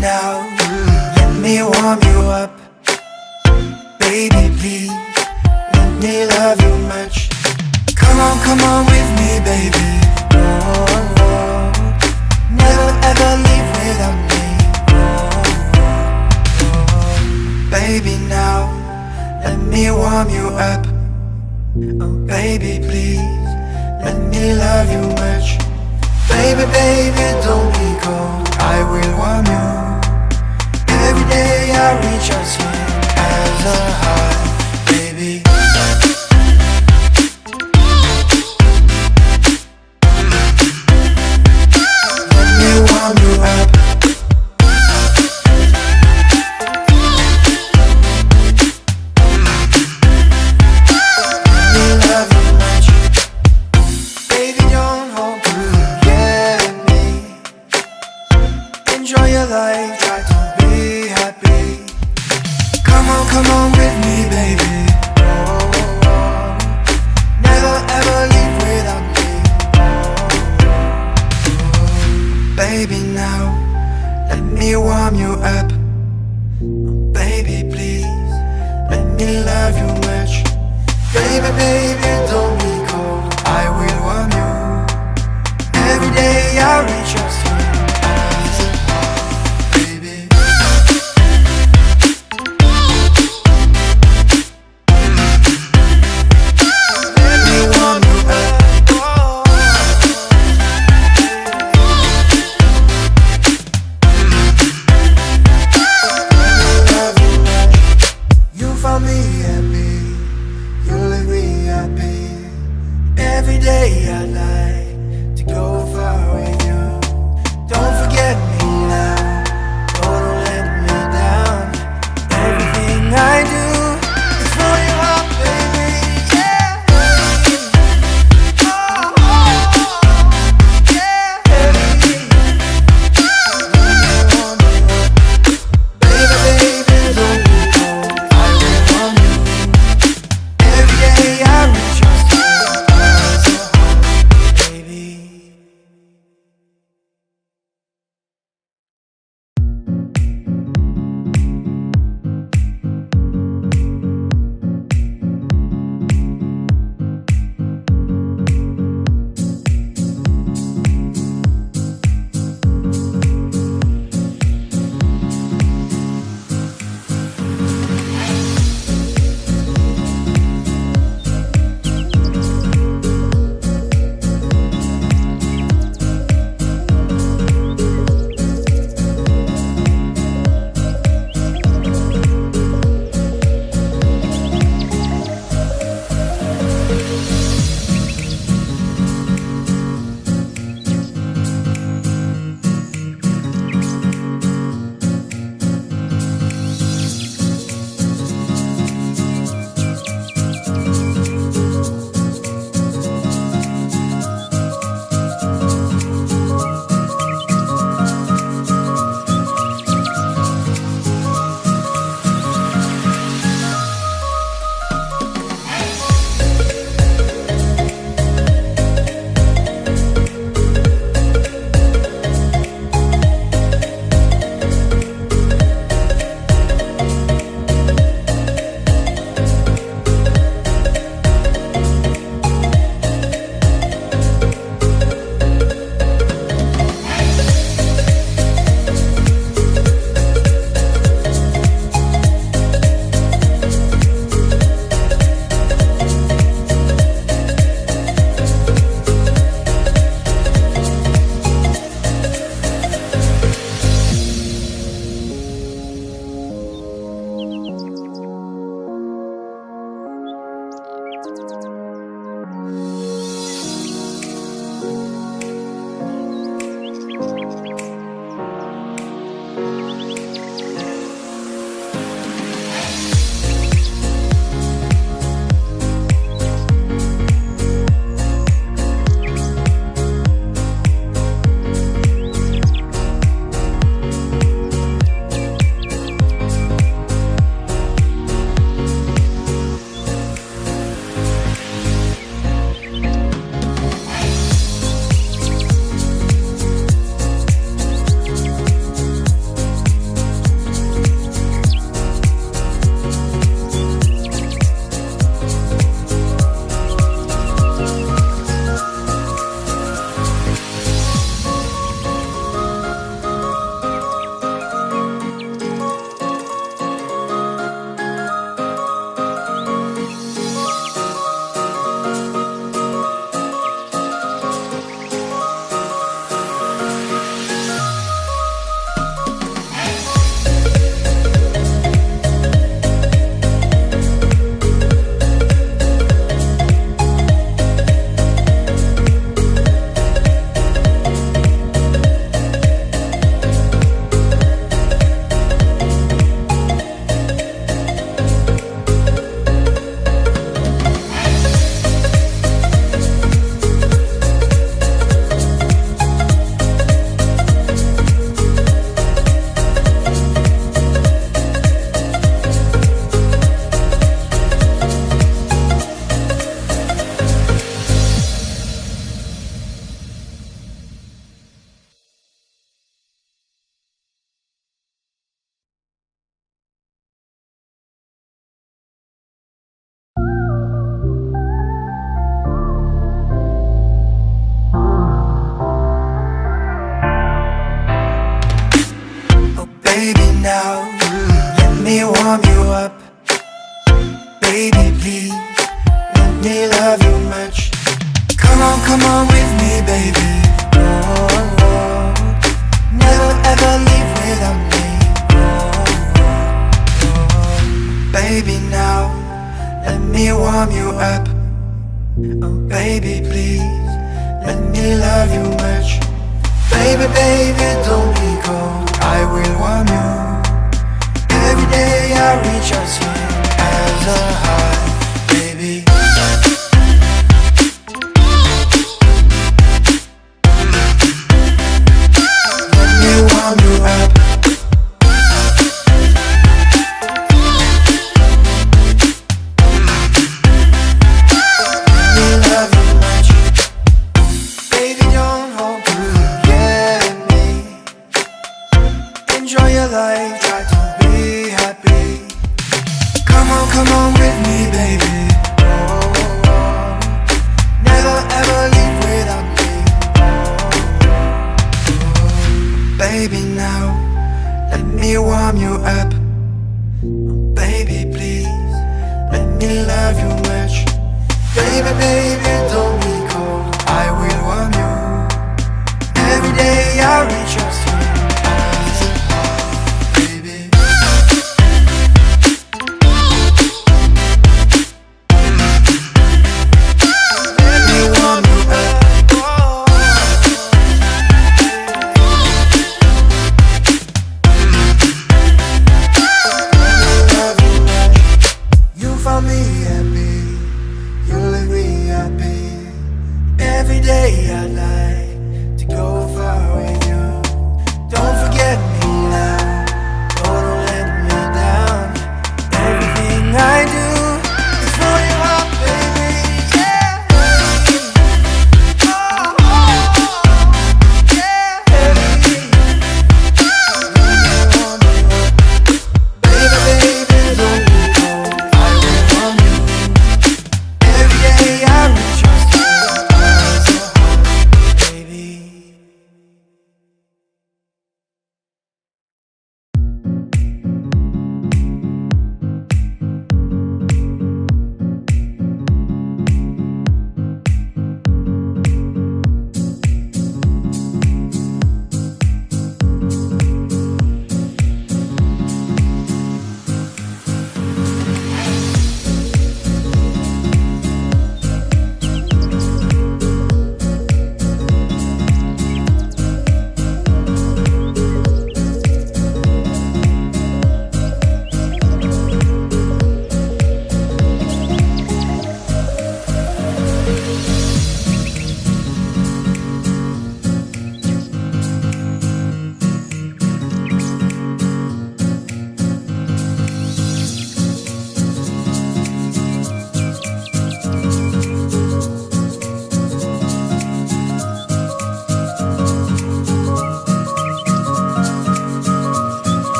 now, let me warm you up. Baby, please, let me love you much. Come on with me, baby. Oh, oh. Never ever leave without me. Oh, oh. Baby, now, let me warm you up. Oh, baby, please, let me love you much. Baby, baby, don't be cold, I will warm you. Every day I reach out sweet as a heart, baby. Let me warm you up. Let me love you much. Baby, don't hold enjoy your life, try to be happy. Come on with me, baby. Oh, oh, oh. Never ever leave without me. Oh, oh. Baby, now, let me warm you up. Oh, baby, please, let me love you much. Baby, baby, don't be cold, I will warm you. Every day I reach your sweet. Every day I'd like to go far with you. Baby, now let me warm you up. Baby, please let me love you much. Come on with me, baby. Oh, oh. Never ever leave without me. Oh, oh. Baby, now let me warm you up. Oh, baby, please let me love you much. Baby, baby, don't be cold, I will warm you. Every day I reach out to you as a high, baby. Let me warm you up. Let me love you much. Baby, don't hold me. Enjoy your life, try to be happy. Come on with me, baby. Oh, oh, oh. Never ever leave without me. Oh, oh. Baby, now let me warm you up. Oh, baby, please let me love you much. Baby, baby, don't be cold, I will warm you. Every day I reach out to you